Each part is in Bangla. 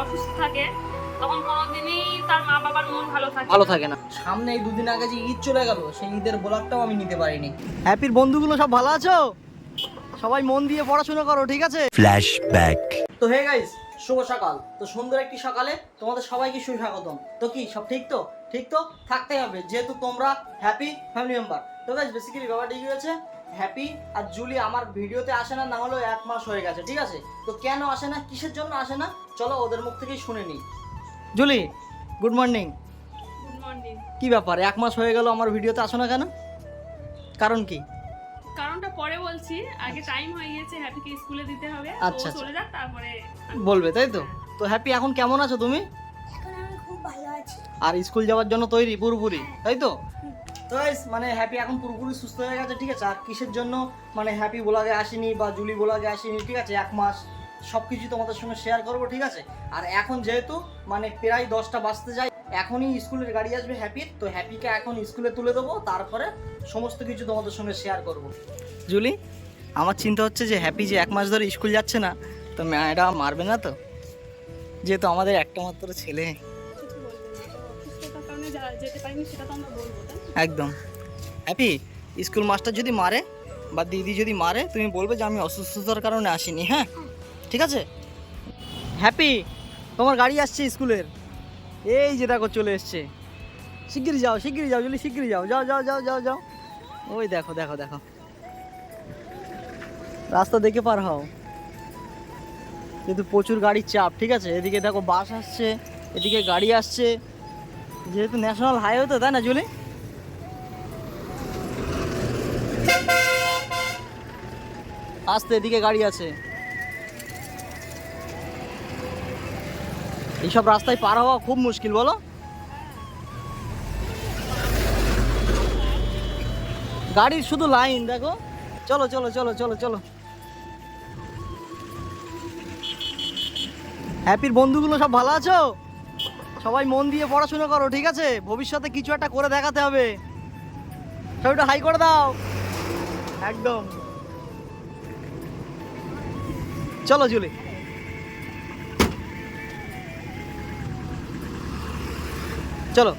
অসুস্থ থাকে তখন কোনোদিনই তার মা বাবার মন ভালো থাকে না। সামনে এই দুদিন আগে যে ঈদ চলে গেল, সেই ঈদের ব্লগটাও আমি নিতে পারিনি। হ্যাপির বন্ধুগুলো সব ভালো আছো? সবাই মন দিয়ে পড়াশোনা করো, ঠিক আছে? ফ্ল্যাশব্যাক। তো হে গাইস, শুভ সকাল। তো সুন্দর একটি সকালে তোমাদের সবাইকে সুস্বাগতম। তো কি সব ঠিক তো? ঠিক তো থাকতেই হবে, যেহেতু তোমরা হ্যাপি ফ্যামিলি মেম্বার। তো গাইস বেসিক্যালি ব্যাপারটা কি হয়েছে, হ্যাপি আর জুলি আমার ভিডিওতে আসে না, না হলেও 1 মাস হয়ে গেছে, ঠিক আছে? তো কেন আসে না, কিসের জন্য আসে না, চলো ওদের মুখ থেকেই শুনে নিই। Julie, good morning. Good morning. কি ব্যাপার, 1 মাস হয়ে গেল আমার ভিডিওতে আসো না কেন? কারণ কি? কারণটা পরে বলছি, আগে টাইম হয়ে গেছে, হ্যাপিকে স্কুলে দিতে হবে। আচ্ছা, তো চলে যাক, তারপরে বলবে, তাই তো? তো হ্যাপি এখন কেমন আছো তুমি? এখন আমি খুব ভালো আছি। আর স্কুল যাওয়ার জন্য তৈরি পুরোপুরি, তাই তো? তো গাইস মানে হ্যাপি এখন পুরোপুরি সুস্থ হয়ে গেছে, ঠিক আছে? আর কিসের জন্য মানে হ্যাপি ব্লগে আসেনি বা জুলি ব্লগে আসেনি, ঠিক আছে? 1 মাস সব কিছু তোমাদের সঙ্গে শেয়ার করবো, ঠিক আছে? আর এখন যেহেতু মানে প্রায় 10টা বাজতে যায়, এখনই স্কুলের গাড়ি আসবে হ্যাপির, তো হ্যাপিকে এখন স্কুলে তুলে দেবো, তারপরে সমস্ত কিছু তোমাদের সঙ্গে শেয়ার করব। জুলি, আমার চিন্তা হচ্ছে যে হ্যাপি যে 1 মাস ধরে স্কুল যাচ্ছে না, তো ম্যাডাম মারবে না তো? যেহেতু আমাদের একটা মাত্র ছেলে। কিছু বলবো না, তো অসুস্থতার কারণে যেতে পারিনি, সেটা তো আমরা বলবো, তাই না? একদম। হ্যাপি, স্কুল মাস্টার যদি মারে বা দিদি যদি মারে, তুমি বলবে যে আমি অসুস্থতার কারণে আসিনি, হ্যাঁ? ঠিক আছে? হ্যাপি, তোমার গাড়ি আসছে স্কুলের, এই যে দেখো চলে এসছে। শিগগিরই যাও, শিগগিরই যাও জুলি, শিগগিরই যাও, যাও যাও যাও যাও যাও। ওই দেখো দেখো দেখো, রাস্তা দেখে পার হও, কিন্তু প্রচুর গাড়ির চাপ, ঠিক আছে? এদিকে দেখো বাস আসছে, এদিকে গাড়ি আসছে, যেহেতু ন্যাশনাল হাইওয়ে তো, তাই না জুলি? আসতে এদিকে গাড়ি আছে, এইসব রাস্তায় পার হওয়া খুব মুশকিল, বলো? গাড়ির শুধু লাইন দেখো। চলো চলো চলো চলো চলো। হ্যাপির বন্ধুগুলো সব ভালো আছো? সবাই মন দিয়ে পড়াশোনা করো, ঠিক আছে? ভবিষ্যতে কিছু একটা করে দেখাতে হবে। সবাইটা হাই করে দাও, একদম। চলো জুলি, চলো।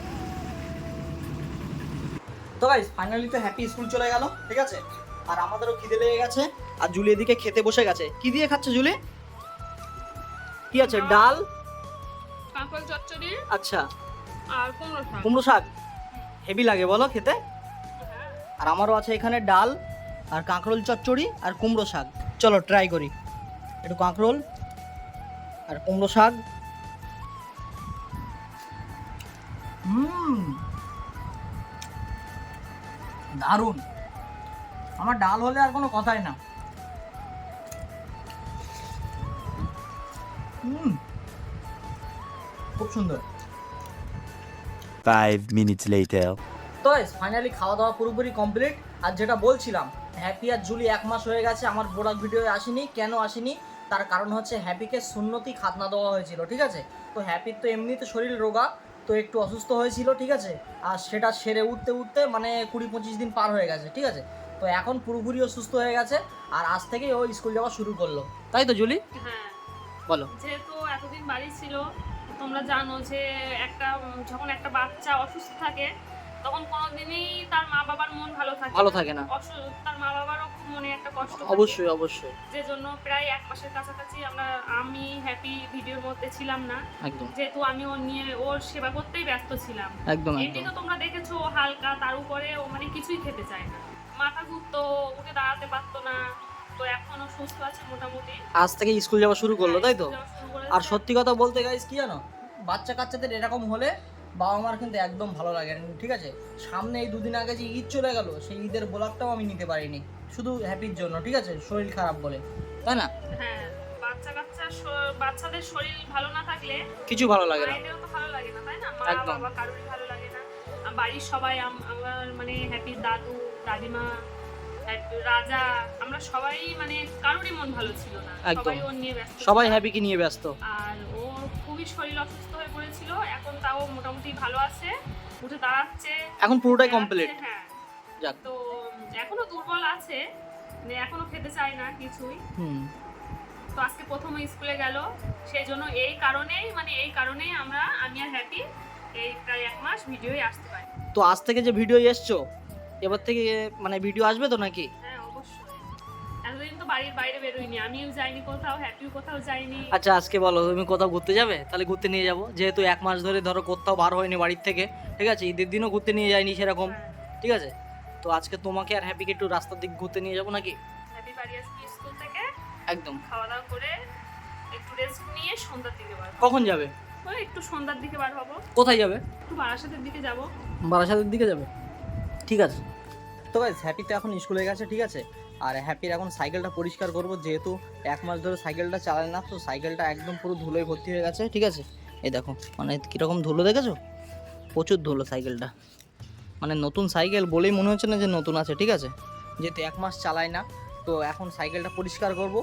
তো গাইস ফাইনালি তো হ্যাপি স্কুল চলে গেল, ঠিক আছে? আর আমাদেরও খিদে লেগে গেছে, আর জুলি এদিকে খেতে বসে গেছে। কি দিয়ে খাচ্ছে জুলি? কি আছে? ডাল, কাঁকল চচ্চড়ি আচ্ছা, আর কুমড়ো শাক। কুমড়ো শাক। হেভি লাগে বলো খেতে? আর আমারও আছে এখানে ডাল আর কাঁকরোল চচ্চড়ি আর কুমড়ো শাক। চলো ট্রাই করি, একটু কাঁকরোল আর কুমড়ো শাক। দারুণ। আমার ডাল হলে আর কোনো কথাই না। খুব সুন্দর। 5 minutes later. তো ফাইনালি খাওয়া দাওয়া পুরোপুরি কমপ্লিট। আর যেটা বলছিলাম, হ্যাপি আর জুলি 1 মাস হয়ে গেছে আমার ব্লগ ভিডিওয়ে আসেনি। কেন আসেনি? তার কারণ হচ্ছে হ্যাপিকে সুন্নতি খাতনা দেওয়া হয়েছিল, ঠিক আছে? তো হ্যাপির তো এমনিতে শরীর রোগা, তো একটু অসুস্থ হয়েছিল, ঠিক আছে? আর সেটা সেরে উঠতে উঠতে মানে 20-25 দিন পার হয়ে গেছে, ঠিক আছে? তো এখন পুরোপুরি সুস্থ হয়ে গেছে, আর আজ থেকেই ও স্কুল যাওয়া শুরু করলো, তাই তো জুলি? হ্যাঁ, বলো। যেহেতু এতদিন বাড়ি ছিল, তোমরা জানো যে যখন একটা বাচ্চা অসুস্থ থাকে তখন কোনোদিনই তার মা বাবার মন ভালো থাকে না। তার মা বাবারও খুব মনে একটা কষ্ট থাকে। অবশ্যই অবশ্যই। যে জন্য প্রায় 1 মাসের কাছাকাছি আমি হ্যাপি ভিডিওর মধ্যে ছিলাম না, একদম যেহেতু আমি ওর সেবা করতেই ব্যস্ত ছিলাম। একদম এমনি তো তোমরা দেখেছো ও হালকা, তার উপরে ও মানে কিছুই খেতে চায় না, মাথা ঘুরতো, উঠে দাঁড়াতে পারতো না। তো এখনো সুস্থ আছে মোটামুটি, আজ থেকে স্কুল যাওয়া শুরু করলো, তাই তো? যাওয়া শুরু করেছে। আর সত্যি কথা বলতে গাইস কি জানো, বাচ্চা কাচ্চাদের এরকম হলে বাবা মার কিন্তু একদম ভালো লাগে না, ঠিক আছে? সামনে এই দুদিন আগে যে ঈদ চলে গেল, সেই ঈদের ব্লগটাও আমি নিতে পারিনি, শুধু হ্যাপির জন্য, ঠিক আছে? শরীর খারাপ বলে, তাই না? হ্যাঁ, বাচ্চাদের শরীর ভালো না থাকলে কিছু ভালো লাগে না, মায়েদেরও তো ভালো লাগে না, তাই না? মা একদম। বাবা কারোরই ভালো লাগে না। বাড়ির সবাই আমার মানে হ্যাপির দাদু দাদিমা রাজা, আমরা সবাই মানে কারোরই মন ভালো ছিল না, একদম। সবাই ওর নিয়ে ব্যস্ত, সবাই হ্যাপিকে নিয়ে ব্যস্ত। আর ওর খুবই শরীর অসুস্থ হয়ে পড়েছিল, এখন তাও মোটামুটি ভালো আছে, উঠে দাঁড়াচ্ছে, এখন পুরোটাই বেড়াচ্ছে, কমপ্লিট। হ্যাঁ। যাক। তো এখনো দুর্বল আছে, মানে এখনো খেতে চায় না কিছুই। তো আজকে প্রথম স্কুলে গেল, সেই জন্য এই কারণেই আমি আর হ্যাপি এই প্রায় 1 মাস ভিডিওই আসতে পারি। তো আজ থেকে যে ভিডিও এসছো, এবার থেকে মানে ভিডিও আসবে তো নাকি? হ্যাঁ অবশ্যই, এতদিন তো বাড়ির বাইরে বেরোইনি, আমিও যাইনি কোথাও, হ্যাপিও কোথাও যাইনি। আচ্ছা আজকে বলো তুমি কোথাও ঘুরতে যাবে? তাহলে ঘুরতে নিয়ে যাবো, যেহেতু 1 মাস ধরে ধরো কোথাও বার হয়নি বাড়ির থেকে, ঠিক আছে, ঈদের দিনও ঘুরতে নিয়ে যায়নি সেরকম, ঠিক আছে। তো আজকে তোমাকে আর হ্যাপিকে একটু রাস্তার দিক ঘুরতে নিয়ে যাবো নাকি? হ্যাপি বাড়ি আসবে স্কুল থেকে, একদম। খাওয়া দাওয়া করে একটু রেস্ট নিয়ে সন্ধ্যার দিকে বার হবো। কখন যাবে? ওই একটু সন্ধ্যার দিকে বার হবো, কোথায় যাবে? একটু বারাসাতের দিকে যাব। বারাসাতের দিকে যাবে, ঠিক আছে। তো গাইস হ্যাপি তো এখন স্কুলে গেছে, ঠিক আছে। আর হ্যাপির এখন সাইকেলটা পরিষ্কার করব, যেহেতু 1 মাস ধরে সাইকেলটা চালায় না, তো সাইকেলটা একদম পুরো ধুলোয় ভর্তি হয়ে গেছে, ঠিক আছে। এই দেখো মানে কীরকম ধুলো দেখেছো, প্রচুর ধুলো সাইকেলটা, মানে নতুন সাইকেল বলেই মনে হচ্ছে না যে নতুন আছে, ঠিক আছে, যেহেতু 1 মাস চালায় না। তো এখন সাইকেলটা পরিষ্কার করব।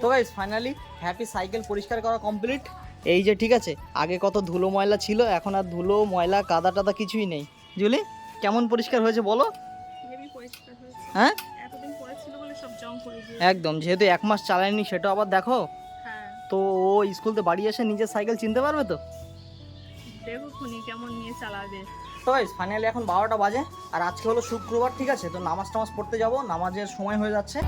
তো গাইস ফাইনালি হ্যাপি সাইকেল পরিষ্কার করা কমপ্লিট। এই যে, ঠিক আছে, আগে কত ধুলো ময়লা ছিল, এখন আর ধুলো ময়লা কাদা টাদা কিছুই নেই। জুলি কেমন পরিষ্কার হয়েছে বলো? হেভি পরিষ্কার হয়েছে, হ্যাঁ এতদিন পড়েছিল বলে সব জং পড়ে গিয়েছে। একদম, যেহেতু 1 মাস চালায়নি সেটা আবার দেখো। হ্যাঁ তো ও স্কুল থেকে বাড়ি এসে নিজের সাইকেল চিনতে পারবে তো? দেখো খুনি কেমন নিয়ে চালাবে। তো গাইস ফাইনালি এখন 12টা বাজে, আর আজকে হলো শুক্রবার, ঠিক আছে। তো নামাজ টামাজ পড়তে যাব, নামাজের সময় হয়ে যাচ্ছে।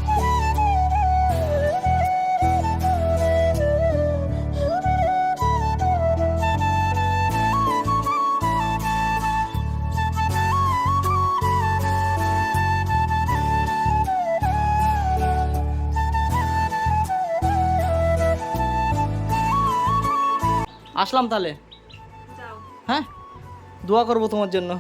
আসলাম তাহলে, যাও, হ্যাঁ, দোয়া করবো তোমার জন্য,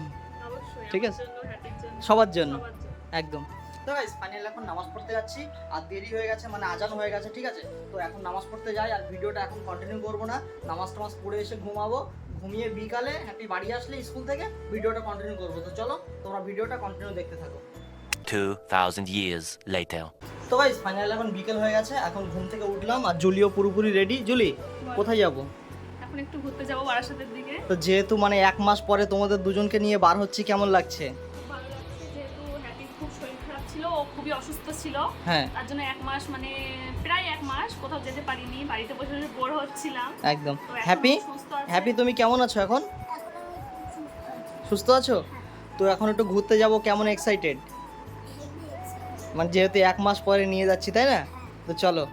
অবশ্যই ঠিক আমার আছে। জন্য, হ্যাপির জন্য, সবার জন্য, সবার জন্য। একদম। তো গাইস ফাইনালি এখন নামাজ পড়তে যাচ্ছি, আর দেরি হয়ে গেছে, মানে আজান হয়ে গেছে, ঠিক আছে। তো এখন নামাজ পড়তে যাই, আর ভিডিওটা এখন কন্টিনিউ করবো না, নামাজ টামাজ পড়ে এসে ঘুমাবো, ঘুমিয়ে বিকালে হ্যাপি বাড়ি আসলে স্কুল থেকে ভিডিওটা কন্টিনিউ করবো। তো চলো তোমরা ভিডিওটা কন্টিনিউ দেখতে থাকো। 2000 years later. তো গাইস ফাইনালি এখন বিকেল হয়ে গেছে, এখন ঘুম থেকে উঠলাম, আর জুলিও পুরোপুরি রেডি। জুলি কোথায় যাবো? এখন একটু ঘুরতে যাবো বারাসাতের দিকে। তো যেহেতু মানে 1 মাস পরে তোমাদের দুজনকে নিয়ে বার হচ্ছি, কেমন লাগছে? ভালো লাগছে, যেহেতু হ্যাপির খুব শরীর খারাপ ছিল, ও খুবই অসুস্থ ছিল, হ্যাঁ তার জন্য 1 মাস মানে প্রায় 1 মাস কোথাও যেতে পারিনি, বাড়িতে বসে বসে বোর হচ্ছিলাম। একদম। তো এখন হ্যাপি সুস্থ আছে। হ্যাপি তুমি কেমন আছো এখন? এখন আমি খুব সুস্থ আছি। সুস্থ আছো? তো এখন একটু ঘুরতে যাব, কেমন এক্সাইটেড? মানে যেহেতু 1 মাস পরে নিয়ে যাচ্ছি, তাই না? তো চলো।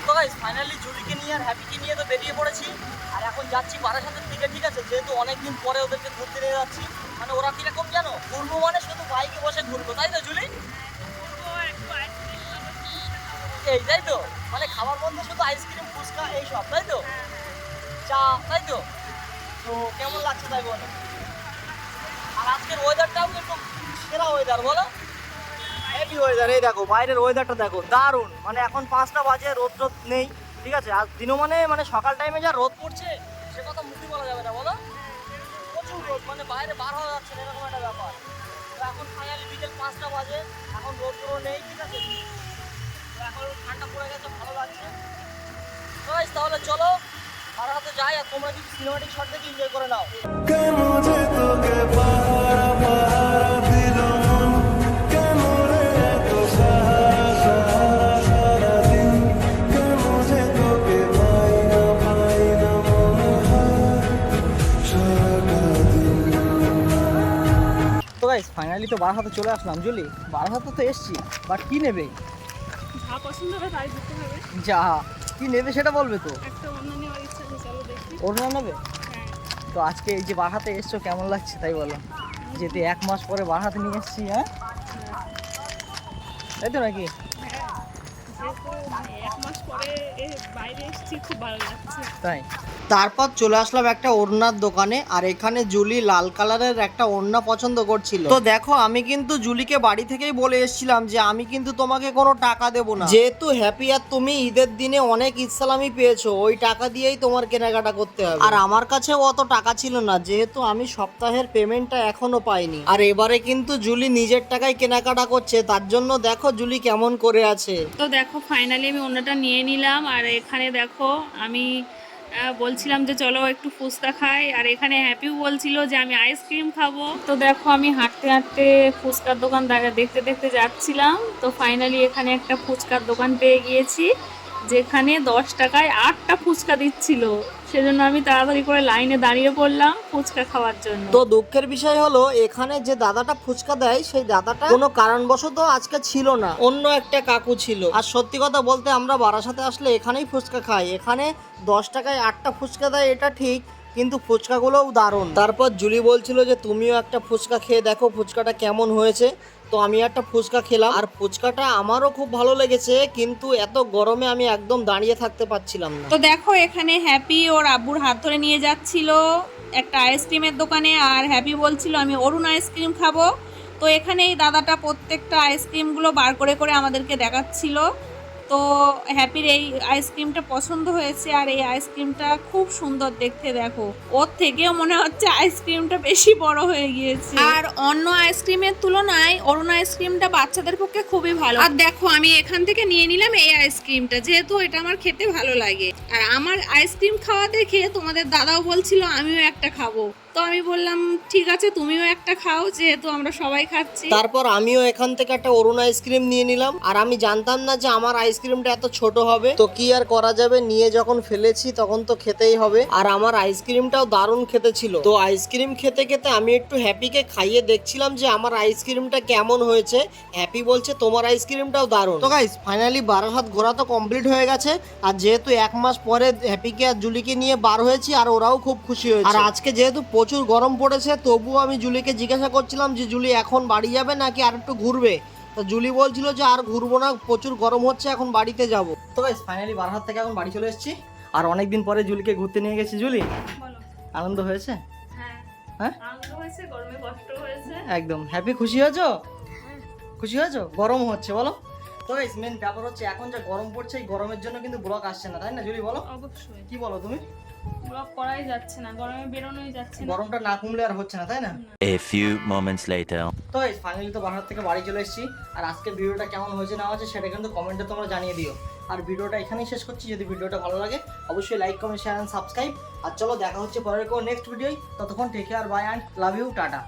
তো গাইস ফাইনালি জুলিকে নিয়ে আর হ্যাপিকে নিয়ে তো বেরিয়ে পড়েছি, আর এখন যাচ্ছি বারাসাতের দিকে, ঠিক আছে। যেহেতু অনেকদিন পরে ওদেরকে ঘুরতে নিয়ে যাচ্ছি, মানে ওরা কিরকম জানো, ঘুরবো মানে শুধু বাইকে বসে ঘুরবো, তাই তো জুলি? একটু আইসক্রিম খাবো, ফুচকা খাবো। এই তাই তো, মানে খাবার মধ্যে শুধু আইসক্রিম ফুচকা এইসব, তাই তো, চা, তাই তো। তো কেমন লাগছে তাই বলো? আর আজকের ওয়েদারটাও একটু সেরা ওয়েদার, বলো, হেভি ওয়েদার। এই দেখো বাইরের ওয়েদারটা দেখো, দারুণ। মানে এখন 5টা বাজে, রোদ টোদ নেই, ঠিক আছে। আর দিনও মানে সকাল টাইমে যা রোদ পড়ছে সে কথা মুখে বলা যাবে না, বলো, প্রচুর রোদ, মানে বাইরে বার হওয়া যাচ্ছে না, এরকম একটা ব্যাপার। তো এখন ফাইনালি বিকেল 5টা বাজে, এখন রোদ পুরো নেই, ঠিক আছে। তো এখন ঠান্ডা পড়ে গেছে, ভালো লাগছে। তো guys, তাহলে চলো আর হাতে যাই, আর তোমরা কিছু সিনেমাটিক শট দেখে এনজয় করে নাও। তো গাইস ফাইনালি তো বারাসাতে চলে আসলাম। জুলি বারাসাতে তো এসছি, বাট কি নেবে? যা পছন্দ হবে তাই দিতে হবে। যা কি নেবে সেটা বলবে তো। একটা অন্য নেওয়ার ইচ্ছা আছে, চলো দেখি। ওড়না নেবে? হ্যাঁ, তো আজকে এই যে বারাসাতে এসছো, কেমন লাগছে তাই বলো? যেতে 1 মাস পরে বারাসাতে নিয়ে এসছি, হ্যাঁ তাই তো নাকি? হ্যাঁ, যেহেতু মানে 1 মাস পরে বাইরে এসেছি, খুব ভালো লাগছে। তাই তারপর চলে আসলাম একটা ওড়নার দোকানে, আর এখানে জুলি লাল কালারের একটা ওড়না পছন্দ করছিল। তো দেখো আমি কিন্তু জুলিকে বাড়ি থেকেই বলে এসেছিলাম যে আমি কিন্তু তোমাকে কোনো টাকা দেবো না, যেহেতু হ্যাপি আর তুমি ঈদের দিনে অনেক ইসলামি পেয়েছো, ওই টাকা দিয়েই তোমার কেনাকাটা করতে হবে। আর আমার কাছেও অত টাকা ছিল না, যেহেতু আমি সপ্তাহের পেমেন্টটা এখনো পাইনি। আর এবারে কিন্তু জুলি নিজের টাকায় কেনাকাটা করছে, তার জন্য দেখো জুলি কেমন করে আছে। তো দেখো ফাইনালি আমি ওনাটা নিয়ে নিলাম। আর এখানে দেখো আমি বলছিলাম যে চলো একটু ফুচকা খাই, আর এখানে হ্যাপিও বলছিল যে আমি আইসক্রিম খাবো। তো দেখো আমি হাঁটতে হাঁটতে ফুচকার দোকান দেখতে দেখতে যাচ্ছিলাম। তো ফাইনালি এখানে একটা ফুচকার দোকান পেয়ে গিয়েছি, যেখানে 10 টাকায় 8টা ফুচকা দিচ্ছিল। সেজন্য আমি তাড়াতাড়ি করে লাইনে দাঁড়িয়ে পড়লাম ফুচকা খাওয়ার জন্য। তো দুঃখের বিষয় হলো এখানে যে দাদাটা ফুচকা দেয় সেই দাদাটা কোনো কারণবশত আজকে ছিল না, অন্য একটা কাকু ছিল। আর সত্যি কথা বলতে আমরা বারাসাতে আসলে এখানেই ফুচকা খাই, এখানে 10 টাকায় 8টা ফুচকা দেয় এটা ঠিক, কিন্তু ফুচকাগুলোও দারুণ। তারপর জুলি বলছিল যে তুমিও একটা ফুচকা খেয়ে দেখো ফুচকাটা কেমন হয়েছে। তো আমি একটা ফুচকা খেলাম, আর ফুচকাটা আমারও খুব ভালো লেগেছে, কিন্তু এত গরমে আমি একদম দাঁড়িয়ে থাকতে পারছিলাম না। তো দেখো এখানে হ্যাপি ওর আব্বুর হাত ধরে নিয়ে যাচ্ছিল একটা আইসক্রিমের দোকানে, আর হ্যাপি বলছিল আমি অরুণ আইসক্রিম খাবো। তো এখানে এই দাদাটা প্রত্যেকটা আইসক্রিমগুলো বার করে করে আমাদেরকে দেখাচ্ছিল। তো হ্যাপির এই আইসক্রিমটা পছন্দ হয়েছে, আর এই আইসক্রিমটা খুব সুন্দর দেখতে। দেখো ওর থেকেও মনে হচ্ছে আইসক্রিমটা বেশি বড় হয়ে গিয়েছে, আর অন্য আইসক্রিমের তুলনায় অরুণ আইসক্রিমটা বাচ্চাদের পক্ষে খুবই ভালো। আর দেখো আমি এখান থেকে নিয়ে নিলাম এই আইসক্রিমটা, যেহেতু এটা আমার খেতে ভালো লাগে। আর আমার আইসক্রিম খাওয়া দেখে তোমাদের দাদাও বলছিল আমিও একটা খাবো। তো আমি বললাম ঠিক আছে তুমিও একটা খাও, যেহেতু আমরা সবাই খাচ্ছি। তারপর আমিও এখান থেকে একটা অরুণ আইসক্রিম নিয়ে নিলাম, আর আমি জানতাম না যে আমার আইসক্রিমটা এত ছোট হবে। তো কি আর করা যাবে, নিয়ে যখন ফেলেছি তখন তো খেতেই হবে। আর আমার আইসক্রিমটাও দারুণ খেতে ছিল। তো আইসক্রিম খেতে খেতে আমি একটু হ্যাপিকে খাইয়ে দেখছিলাম যে আমার আইসক্রিমটা কেমন হয়েছে। হ্যাপি বলছে তোমার আইসক্রিমটাও দারুণ। তো গাইস ফাইনালি বারাসাত ঘোরা তো কমপ্লিট হয়ে গেছে, আর যেহেতু 1 মাস পরে হ্যাপিকে আর জুলিকে নিয়ে বার হয়েছি, আর ওরাও খুব খুশি হয়েছে। আর আজকে যেহেতু প্রচুর গরম পড়েছে, তবুও আমি জুলিকে জিজ্ঞাসা করছিলাম যে জুলি এখন বাড়ি যাবে নাকি আর একটু ঘুরবে। তো জুলি বলছিল যে আর ঘুরবো না, প্রচুর গরম হচ্ছে, এখন বাড়িতে যাব। তো গাইস ফাইনালি বারাসাত থেকে এখন বাড়ি চলে এসেছি, আর অনেকদিন পরে জুলিকে ঘুরতে নিয়ে গেছি। জুলি বলো। আনন্দ হয়েছে? হ্যাঁ হ্যাঁ আনন্দ হয়েছে, গরমে কষ্ট হয়েছে। একদম। হ্যাপি খুশি হয়েছো? খুশি হয়েছো? গরম হচ্ছে বলো। তো গাইস মেন ব্যাপার হচ্ছে এখন যে গরম পড়ছে, এই গরমের জন্য কিন্তু ব্লগ আসছে না, তাই না জুলি বলো? অবশ্যই কি বলো তুমি? ব্লগ করাই যাচ্ছে না, গরমে বেরোনোই যাচ্ছে না। গরমটা না কমলে আর হচ্ছে না, তাই না? A few moments later. তো গাইস ফাইনালি তো বাসার থেকে বাড়ি চলে এসেছি, আর আজকের ভিডিওটা কেমন হয়েছে না হয়েছে সেটা কিন্তু কমেন্টে তোমরা জানিয়ে দিও। আর ভিডিওটা এখানেই শেষ করছি। যদি ভিডিওটা ভালো লাগে অবশ্যই like comment share and subscribe. আর চলো দেখা হচ্ছে পরের কোনো নেক্সট ভিডিওয়। ততক্ষণ take care, bye and love you, tata.